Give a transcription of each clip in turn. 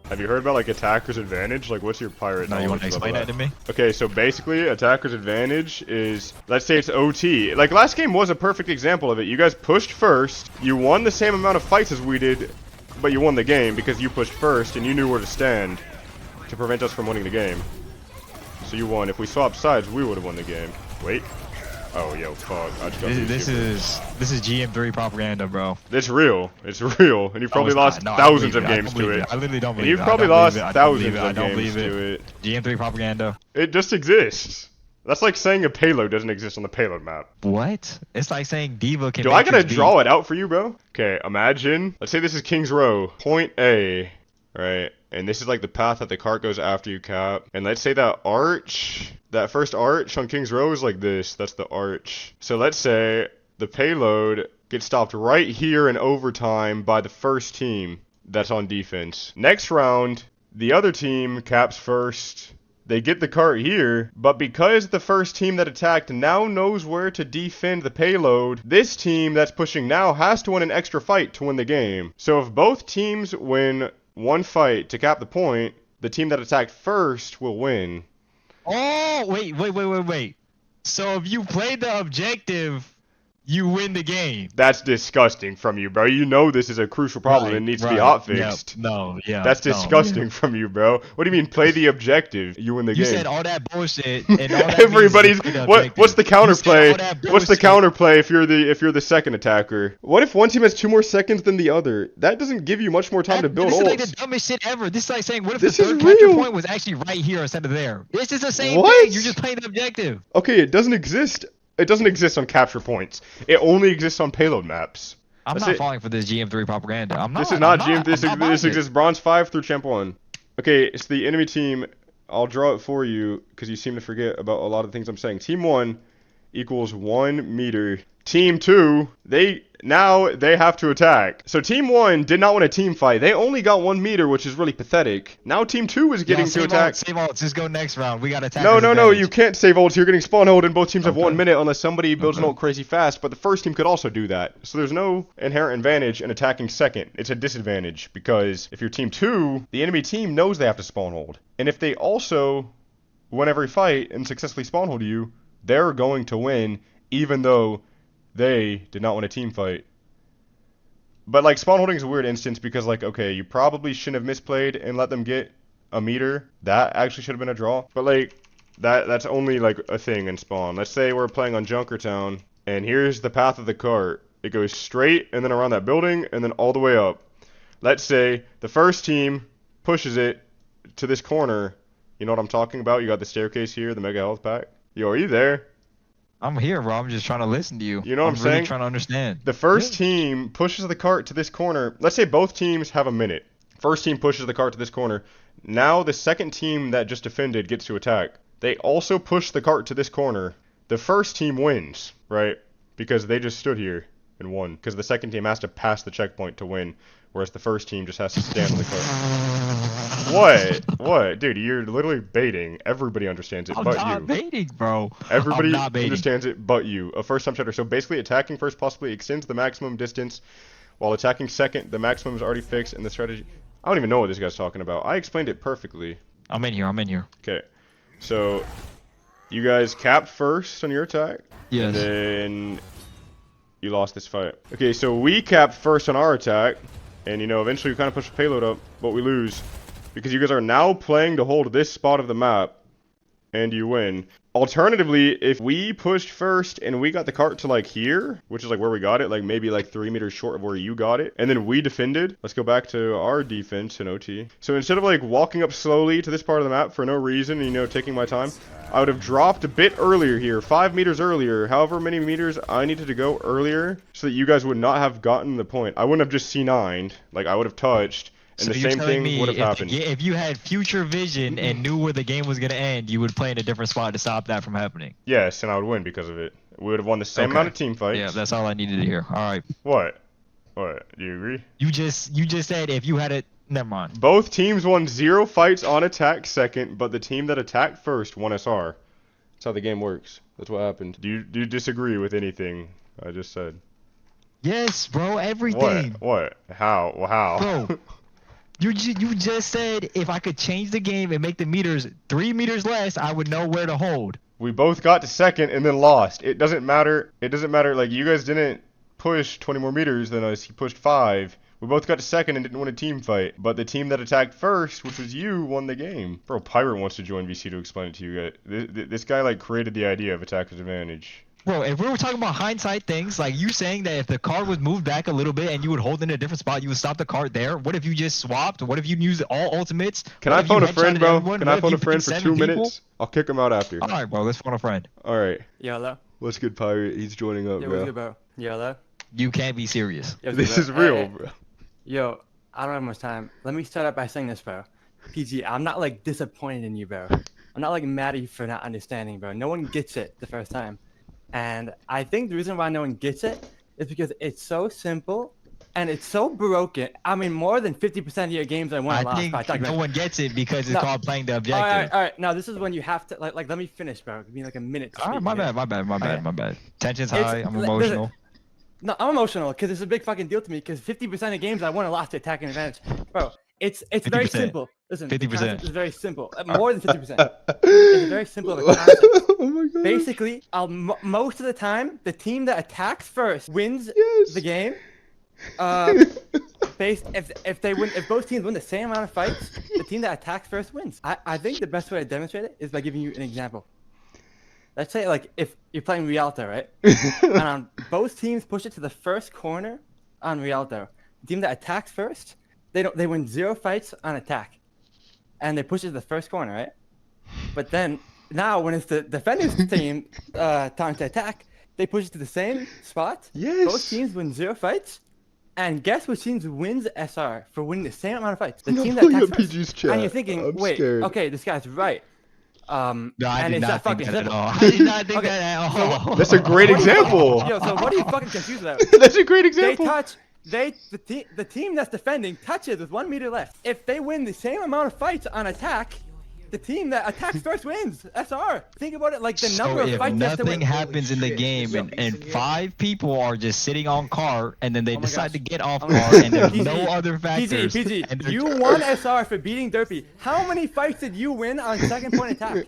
Have you heard about like attacker's advantage? Like, what's your pirate No, you want knowledge to level explain that at? to me? Okay, so basically, attacker's advantage is, let's say it's OT. Like, last game was a perfect example of it. You guys pushed first, you won the same amount of fights as we did, but you won the game because you pushed first and you knew where to stand to prevent us from winning the game. So you won. If we swapped sides, we would have won the game. Wait. Oh, yo, fuck. I just got This is GM3 propaganda, bro. It's real. It's real. And you've probably lost No, thousands of games to it. I literally don't And believe you've it. probably lost thousands of I don't games believe it. to it. GM3 propaganda. It just exists. That's like saying a payload doesn't exist on the payload map. What? It's like saying Diva can. Do I gotta draw it out for you, bro? Okay, imagine. Let's say this is King's Row. Point A. Right? And this is like the path that the cart goes after you cap. And let's say that arch, that first arch on King's Row is like this. That's the arch. So let's say the payload gets stopped right here in overtime by the first team that's on defense. Next round, the other team caps first. They get the cart here, but because the first team that attacked now knows where to defend the payload, this team that's pushing now has to win an extra fight to win the game. So if both teams win one fight to cap the point, the team that attacked first will win. Oh, wait. So if you play the objective, you win the game. That's disgusting from you, bro. You know this is a crucial problem and needs to be hotfixed. That's disgusting from you, bro. What do you mean play the objective? You win the game. You said all that bullshit and all that Everybody's what's the counterplay? What's the counterplay if you're the second attacker? What if one team has 2 more seconds than the other? That doesn't give you much more time to build ults. This is like the dumbest shit ever. This is like saying what if this the third capture point was actually right here instead of there? It's just the same thing. You're just playing the objective. Okay, it doesn't exist. It doesn't exist on capture points. It only exists on payload maps. I'm not falling for this GM3 propaganda. I'm not. This is not GM. This exists bronze 5 through champ 1. Okay, it's the enemy team. I'll draw it for you because you seem to forget about a lot of the things I'm saying. Team 1 equals 1 meter. Team 2, they have to attack. So Team 1 did not win a team fight. They only got 1 meter, which is really pathetic. Now Team 2 is getting to attack. Save ults. Just go next round. We got attack. No. You can't save ults. You're getting spawn hold, and both teams have 1 minute unless somebody builds an ult crazy fast. But the first team could also do that. So there's no inherent advantage in attacking second. It's a disadvantage because if you're Team 2, the enemy team knows they have to spawn hold. And if they also win every fight and successfully spawn hold you, they're going to win, even though they did not win a team fight. But like spawn holding is a weird instance because like, okay, you probably shouldn't have misplayed and let them get a meter. That actually should have been a draw. But like that's only like a thing in spawn. Let's say we're playing on Junkertown and here's the path of the cart. It goes straight and then around that building and then all the way up. Let's say the first team pushes it to this corner. You know what I'm talking about? You got the staircase here, the mega health pack. Yo, are you there? I'm here, bro. I'm just trying to listen to you. You know what I'm saying? Really trying to understand. The first team pushes the cart to this corner. Let's say both teams have a minute. First team pushes the cart to this corner. Now the second team that just defended gets to attack. They also push the cart to this corner. The first team wins, right? Because they just stood here and won. Because the second team has to pass the checkpoint to win. Whereas the first team just has to stand on the cart. What? Dude, you're literally baiting. Everybody understands it but you. I'm not baiting, bro. Everybody understands it but you. A first time checker. So basically attacking first possibly extends the maximum distance, while attacking second, the maximum is already fixed and the strategy... I don't even know what this guy's talking about. I explained it perfectly. I'm in here. Okay. So, you guys capped first on your attack. Yes. And then you lost this fight. Okay, so we capped first on our attack. And, you know, eventually we kind of push the payload up, but we lose. Because you guys are now playing to hold this spot of the map, and you win. Alternatively, if we pushed first and we got the cart to like here, which is like where we got it, like maybe like 3 meters short of where you got it, and then we defended, let's go back to our defense in OT. So instead of like walking up slowly to this part of the map for no reason, you know, taking my time, I would have dropped a bit earlier here, 5 meters earlier, however many meters I needed to go earlier, so that you guys would not have gotten the point. I wouldn't have just C9'd, like I would have touched. And so the same thing would have happened. If you had future vision and knew where the game was going to end, you would play in a different spot to stop that from happening. Yes, and I would win because of it. We would have won the same amount of team fights. Yeah, that's all I needed to hear. All right. What? Do you agree? You just said if you had it... Never mind. Both teams won 0 fights on attack second, but the team that attacked first won SR. That's how the game works. That's what happened. Do you disagree with anything I just said? Yes, bro. Everything. What? How? Well, how? Bro. You just said if I could change the game and make the meters 3 meters less, I would know where to hold. We both got to second and then lost. It doesn't matter. It doesn't matter. Like, you guys didn't push 20 more meters than us. He pushed 5. We both got to second and didn't win a team fight. But the team that attacked first, which was you, won the game. Bro, Pirate wants to join VC to explain it to you guys. This guy, like, created the idea of Attacker's Advantage. Bro, if we were talking about hindsight things, like you saying that if the card was moved back a little bit and you would hold in a different spot, you would stop the card there. What if you just swapped? What if you used all ultimates? Can I phone a friend, bro? Can I phone a friend for 2 minutes? I'll kick him out after. Alright, bro, let's phone a friend. Alright. Yo, hello? What's good, Pirate? He's joining up, Yo, bro. what's good, bro? Yo, hello? You can't be serious. Yo, This is real, bro. Yo, I don't have much time. Let me start out by saying this, bro. PG, I'm not, like, disappointed in you, bro. I'm not, like, mad at you for not understanding, bro. No one gets it the first time. And I think the reason why no one gets it is because it's so simple and it's so broken. I mean, more than 50% of your games I won I lost. think no one gets it because it's called playing the objective. All right. Now, this is when you have to, like let me finish, bro. Give me, like, a minute to Alright, speak, my okay? bad. Tension's high, I'm listen, emotional. No, I'm emotional because it's a big fucking deal to me because 50% of games I won and lost to Attacking Advantage. Bro, it's very 50%. simple. Listen, the 50%. concept is very simple. More than 50%. It's very simple of a concept. Oh my god. Basically, most of the time, the team that attacks first wins the game. If both teams win the same amount of fights, the team that attacks first wins. I think the best way to demonstrate it is by giving you an example. Let's say, like, if you're playing Rialto, right? And both teams push it to the first corner on Rialto. The team that attacks first, they win 0 fights on attack, and they push it to the first corner, right? But then now when it's the defender's team time to attack, they push it to the same spot. Yes. Both teams win 0 fights, and guess which team wins SR for winning the same amount of fights? The team that pulling attacks up first. PG's chat. And you're thinking, I'm wait, scared. okay, this guy's right. No, I and did it's not think fucking that at simple. all. I did not think Okay, that at all. That's a great example. Yo, so what are you fucking confused about? That's a great They example. touch. The team that's defending touches with 1 meter left. If they win the same amount of fights on attack, the team that attacks first wins. SR. Think about it, like the number of if fights that's to nothing win. happens in the game and 5 people are just sitting on cart and then they my decide gosh. to get off Oh my cart gosh. and there's PG, no other factors. PG, and they're- you won SR for beating Derpy. How many fights did you win on second point attack?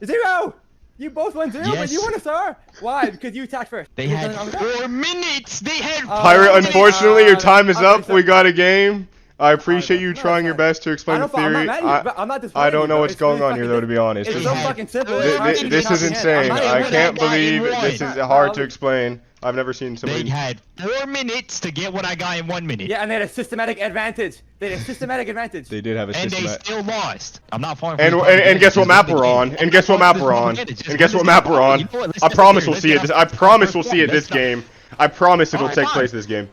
0. You both won 0, but Yes. you won SR. Why? Because you attacked first. They There's had nothing wrong with that. 4 minutes. They had Pirate, okay, unfortunately, your time is okay, up. so- We got a game. I appreciate you no, trying it's your fine. best to explain the I'm not theory. mad at you, but I'm not I disappointed don't you, know bro. what's It's really going on here, fucking though, to be honest. It's This so is- fucking simple. This is insane. I can't believe this is hard to explain. I've never seen They somebody. had 4 minutes to get what I got in 1 minute. Yeah, and they had a systematic advantage. They had a systematic advantage. They did have a And they system. still lost. I'm not falling And guess what map we're on? And guess what map we're on? And guess what map we're on? I promise we'll see it. I promise we'll see it this game. I promise it'll take place this game.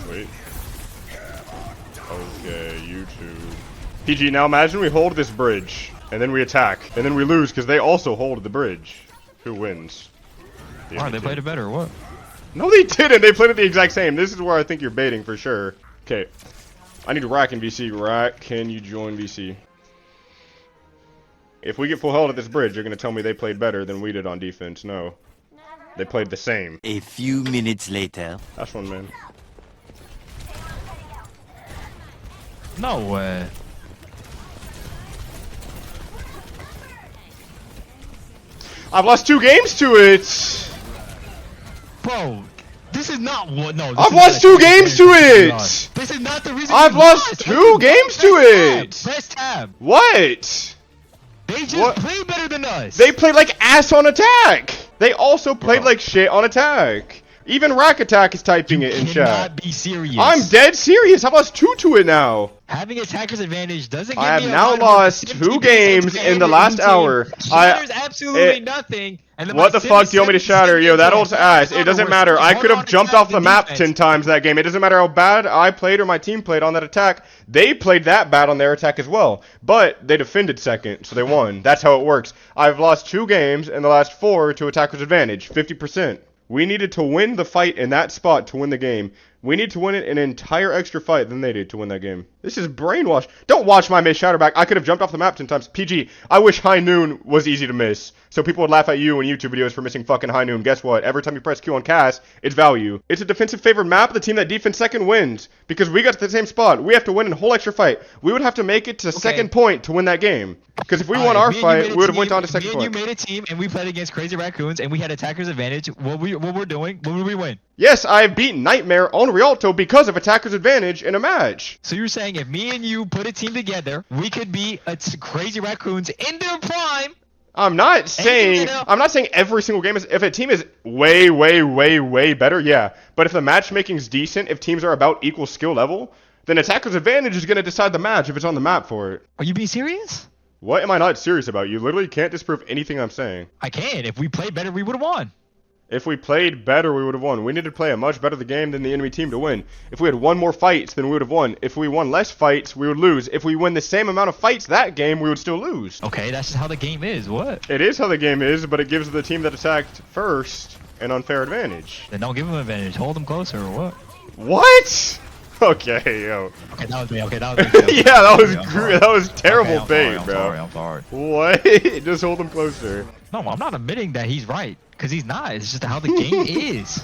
Wait. Okay, YouTube. PG, now imagine we hold this bridge, and then we attack, and then we lose because they also hold the bridge. Who wins? Wow, they played it better, or what? No, they didn't. They played it the exact same. This is where I think you're baiting for sure. Okay. I need Rack in VC. Rack, can you join VC? If we get full held at this bridge, you're going to tell me they played better than we did on defense. No. They played the same. A few minutes later. That's one, man. No way. I've lost 2 games to it. Bro, this is not what. No. I've lost 2 games to it. This is not the reason. I've you lost 2 games to it. Press tab. What? They just What? played better than us. They played like ass on attack. They also played like shit on attack. Even Rack Attack is typing it in cannot chat. be serious. I'm dead serious. I've lost 2 to it now. Having Attacker's advantage doesn't give I have me a now lot of lost 50% 2 games in the last team. hour. Shatters absolutely nothing. And then What my the fuck do you want me to 77 shatter? Yo, that old seconds ass. on It doesn't counter matter. was I could have hard on jumped attack off the and map defense. 10 times that game. It doesn't matter how bad I played or my team played on that attack. They played that bad on their attack as well. But they defended second, so they won. That's how it works. I've lost 2 games in the last 4 to Attacker's advantage. 50%. We needed to win the fight in that spot to win the game. We need to win it an entire extra fight than they did to win that game. This is brainwash. Don't watch my miss Shatterback. I could have jumped off the map 10 times. PG, I wish High Noon was easy to miss. So people would laugh at you in YouTube videos for missing fucking High Noon. Guess what? Every time you press Q on cast, it's value. It's a defensive favored map. The team that defends second wins. Because we got to the same spot. We have to win a whole extra fight. We would have to make it to second point to win that game. Because if we won our fight, we would have went on to second point. You made a team, and we played against Crazy Raccoons, and we had Attacker's advantage. What we're doing, what would we win? Yes, I beat Nightmare on Rialto because of Attacker's advantage in a match. So you're saying if me and you put a team together, we could beat Crazy Raccoons in their prime? I'm not saying every single game is. If a team is way better, yeah. But if the matchmaking's decent, if teams are about equal skill level, then Attacker's advantage is going to decide the match if it's on the map for it. Are you being serious? What am I not serious about? You literally can't disprove anything I'm saying. I can. If we played better, we would have won. If we played better, we would have won. We needed to play a much better game than the enemy team to win. If we had won more fights, then we would have won. If we won less fights, we would lose. If we win the same amount of fights that game, we would still lose. Okay, that's just how the game is. What? It is how the game is, but it gives the team that attacked first an unfair advantage. Then don't give them an advantage. Hold them closer or what? What? Okay, yo. Okay, that was me. Okay, that was me. Yeah, that was terrible bait, bro. I'm sorry. What? Just hold him closer. No, I'm not admitting that he's right, because he's not. It's just how the game is.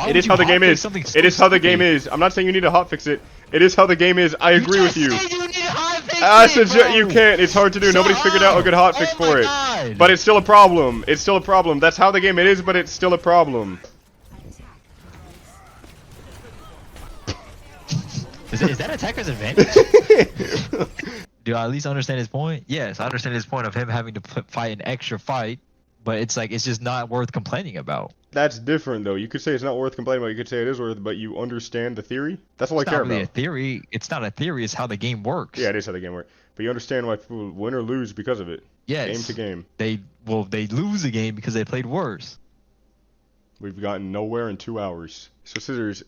It is how the game is. It is how the game is. I'm not saying you need to hotfix it. It is how the game is. I agree with you. I said you can't. It's hard to do. Nobody's figured out a good hotfix for it. But it's still a problem. It's still a problem. That's how the game it is, but it's still a problem. Is that Attacker's advantage? Do I at least understand his point? Yes, I understand his point of him having to fight an extra fight, but it's like, it's just not worth complaining about. That's different, though. You could say it's not worth complaining about. You could say it is worth, but you understand the theory? That's all I care about. It's not really a theory. It's not a theory. It's how the game works. Yeah, it is how the game works. But you understand why people win or lose because of it. Yes. Game to game. They lose the game because they played worse. We've gotten nowhere in 2 hours. So, Scissors,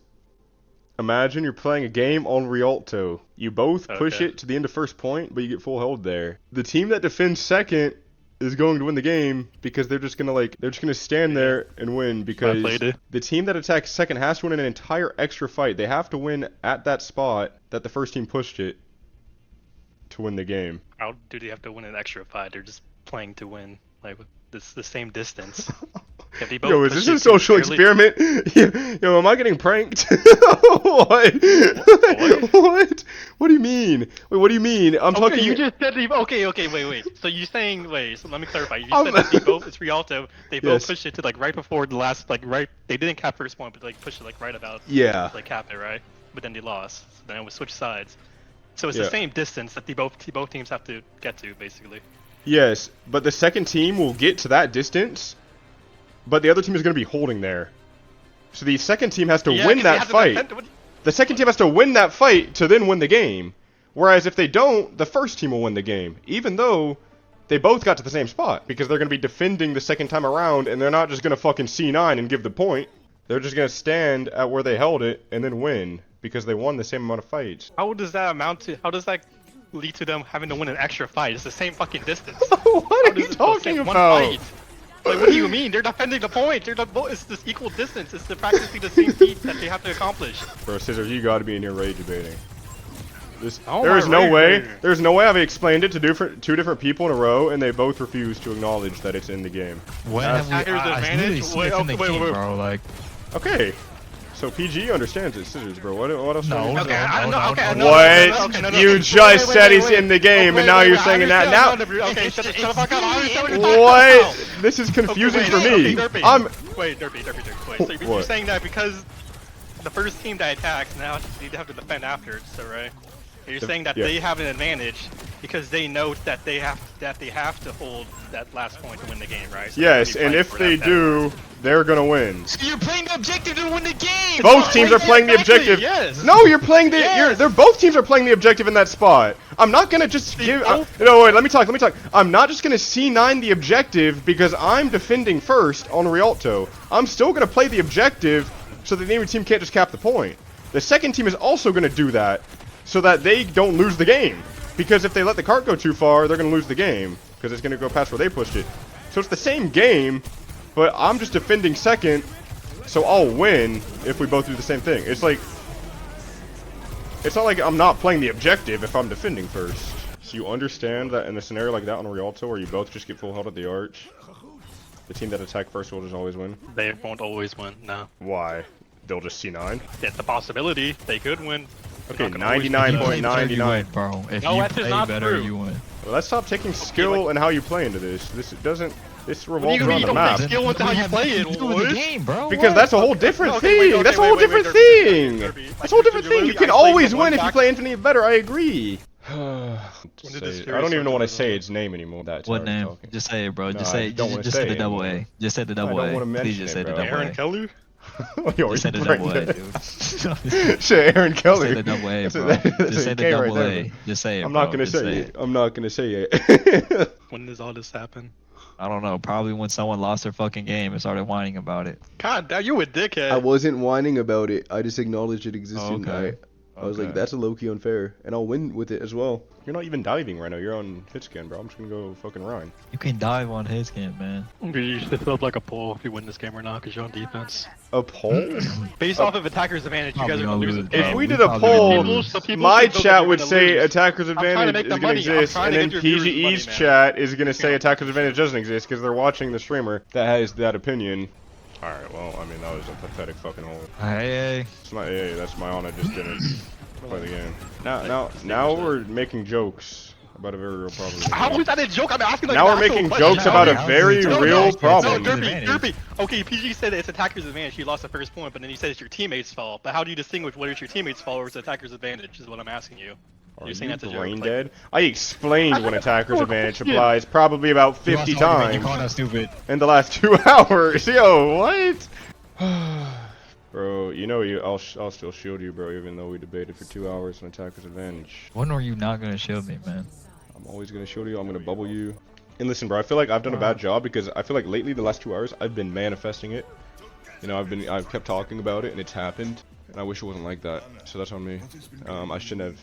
imagine you're playing a game on Rialto. You both push it to the end of first point, but you get full held there. The team that defends second is going to win the game because they're just gonna stand there and win, because the team that attacks second has to win an entire extra fight. They have to win at that spot that the first team pushed it to win the game. How do they have to win an extra fight? They're just playing to win, like the same distance. Yo, is this a social experiment? Yo, am I getting pranked? What? What? What do you mean? Wait, what do you mean? I'm talking. You just said wait. So you're saying so let me clarify. You said that they both, it's Rialto. They both pushed it to right before the last right. They didn't cap first point, but pushed it right about. Yeah. Cap it right, but then they lost. So then it was switch sides. So it's the same distance that both teams have to get to, basically. Yes, but the second team will get to that distance, but the other team is going to be holding there. So the second team has to win that fight. The second team has to win that fight to then win the game. Whereas if they don't, the first team will win the game, even though they both got to the same spot, because they're going to be defending the second time around, and they're not just going to fucking C9 and give the point. They're just going to stand at where they held it and then win, because they won the same amount of fights. How does that lead to them having to win an extra fight? It's the same fucking distance. What are you talking about? Like, what do you mean? They're defending the point. It's this equal distance. It's practically the same feat that they have to accomplish. Bro, Scissors, you gotta be in here rage debating. There's no way I've explained it to two different people in a row, and they both refuse to acknowledge that it's in the game. When have we bro, like... Okay. So PG understands it, Scissors, bro. What else? What? You just said he's in the game, and now you're saying that now. Okay, shut the fuck up. What? This is confusing for me. Wait, Derpy. Wait, so you're saying that because the first team that attacks now they have to defend after, so right? You're saying that they have an advantage because they know that they have to hold that last point to win the game, right? So yes, and if they do, they're gonna win. So you're playing the objective to win the game. Both teams are playing the objective. Yes. No, you're playing the. They're both teams are playing the objective in that spot. I'm not gonna just give. No, wait. Let me talk. I'm not just gonna C9 the objective because I'm defending first on Rialto. I'm still gonna play the objective so that the enemy team can't just cap the point. The second team is also gonna do that so that they don't lose the game. Because if they let the cart go too far, they're gonna lose the game because it's gonna go past where they pushed it. So it's the same game, but I'm just defending second, so I'll win if we both do the same thing. It's like It's not like I'm not playing the objective if I'm defending first. So you understand that in a scenario like that on Rialto where you both just get full health at the arch, the team that attack first will just always win? They won't always win, no. Why? They'll just C9? It's a possibility. They could win. Okay, They're not gonna always win. 99.99. Bro, if No, you that's play not better, true. you win. Well, let's stop taking skill and how you play into this. This doesn't. This What do revolves you mean around you the don't map. take skill into how you play it, Nothing to do with the Woods? game, bro. Because What? that's a whole different Okay, wait, thing. okay, That's a whole wait, different Derby, thing. Derby. That's a whole different Like, thing. You literally can guys playing always the win if you one play Infinite better. I agree. When did this I don't even series know want to start? say its name anymore. That's What how I'm name? talking. Just say it, bro. No, Just I say. don't wanna Just say say the it double anymore. A. Just say the double don't A. wanna mention Please just it, say the bro. double Aaron A. Keller? Yo, Just say the double A, dude. Shit, Aaron Kelly. Say the double A, That's bro. that's Just say a the K right double there, A. bro. Just say it, I'm bro. not gonna Just say it. it. I'm not gonna say it. When does all this happen? I don't know. Probably when someone lost their fucking game and started whining about it. God damn, you a dickhead. wasn't whining about it. I just acknowledged it existed. Okay. I was like, Okay. that's a low-key unfair, and I'll win with it as well. You're not even diving right now. You're on hit scan, bro. I'm just gonna go fucking Ryan. You can dive on his camp, man. You should fill up like a poll if you win this game or not, because you're on defense. A poll? Based off of Attacker's advantage, you guys Probably are gonna gonna lose lose, it. bro. If we we did a probably gonna poll, lose. So people my should vote that chat you're would gonna say lose. Attacker's trying to advantage make is the gonna money. I'm exist, trying and to then get your viewers PGE's money, man. chat is gonna say Attacker's advantage doesn't exist because they're watching the streamer that has that opinion. All right, well, I mean that was a pathetic fucking hole. Hey, It's not AA, that's my honor. Just didn't play the game. Now we're making jokes about a very real problem. How is that a joke? I'm asking like Now an we're actual making question. jokes about a How is very it a joke? real No, problem. No, Advantage. Derpy. Okay, PG said it's Attacker's advantage. He lost the first point, but then he said it's your teammates' fault. But how do you distinguish what is your teammates' fault or it's Attacker's advantage? Is what I'm asking you. Are You're saying you that's a joke. brain like- dead? I explained when Attacker's advantage Yeah. applies probably about you 50 lost the argument, You times called us stupid. in the last 2 hours. Yo, what? Bro, you know I'll still shield you, bro, even though we debated for 2 hours on Attacker's advantage. When are you not gonna shield me, man? I'm always gonna shield you. I'm gonna bubble you. And listen, bro, I feel like I've done a bad job because I feel like lately, the last 2 hours, I've been manifesting it. You know, I've kept talking about it and it's happened, and I wish it wasn't like that. So that's on me. I shouldn't have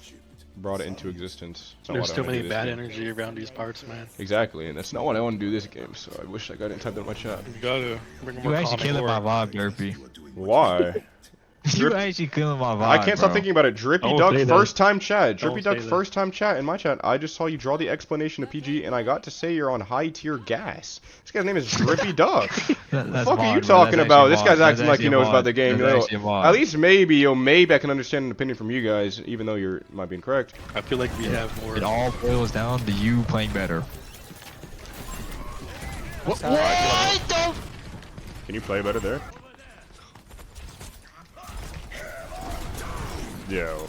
brought it into existence. It's not There's what I too wanna many do this bad game. energy around these parts, man. Exactly, and that's not what I want to do this game. So I wish I didn't type that in my chat. You gotta bring You more actually calming killing my aura. vibe, Derpy. Why? You actually killing my vibe. I can't stop bro. thinking about it. Drippy Don't Duck say that. first time chat. Don't Drippy Duck say that. first time chat in my chat. I just saw you draw the explanation of PG, and I got to say you're on high tier gas. This guy's name is Drippy Duck. What the That's fuck are you VOD, bro. talking That's about? actually This guy's VOD. acting like he knows about the game. That's You know, actually VOD. at least maybe I can understand an opinion from you guys, even though you might be incorrect. I feel like we have more. It all boils down to you playing better. What the? Can you play better there? Yo.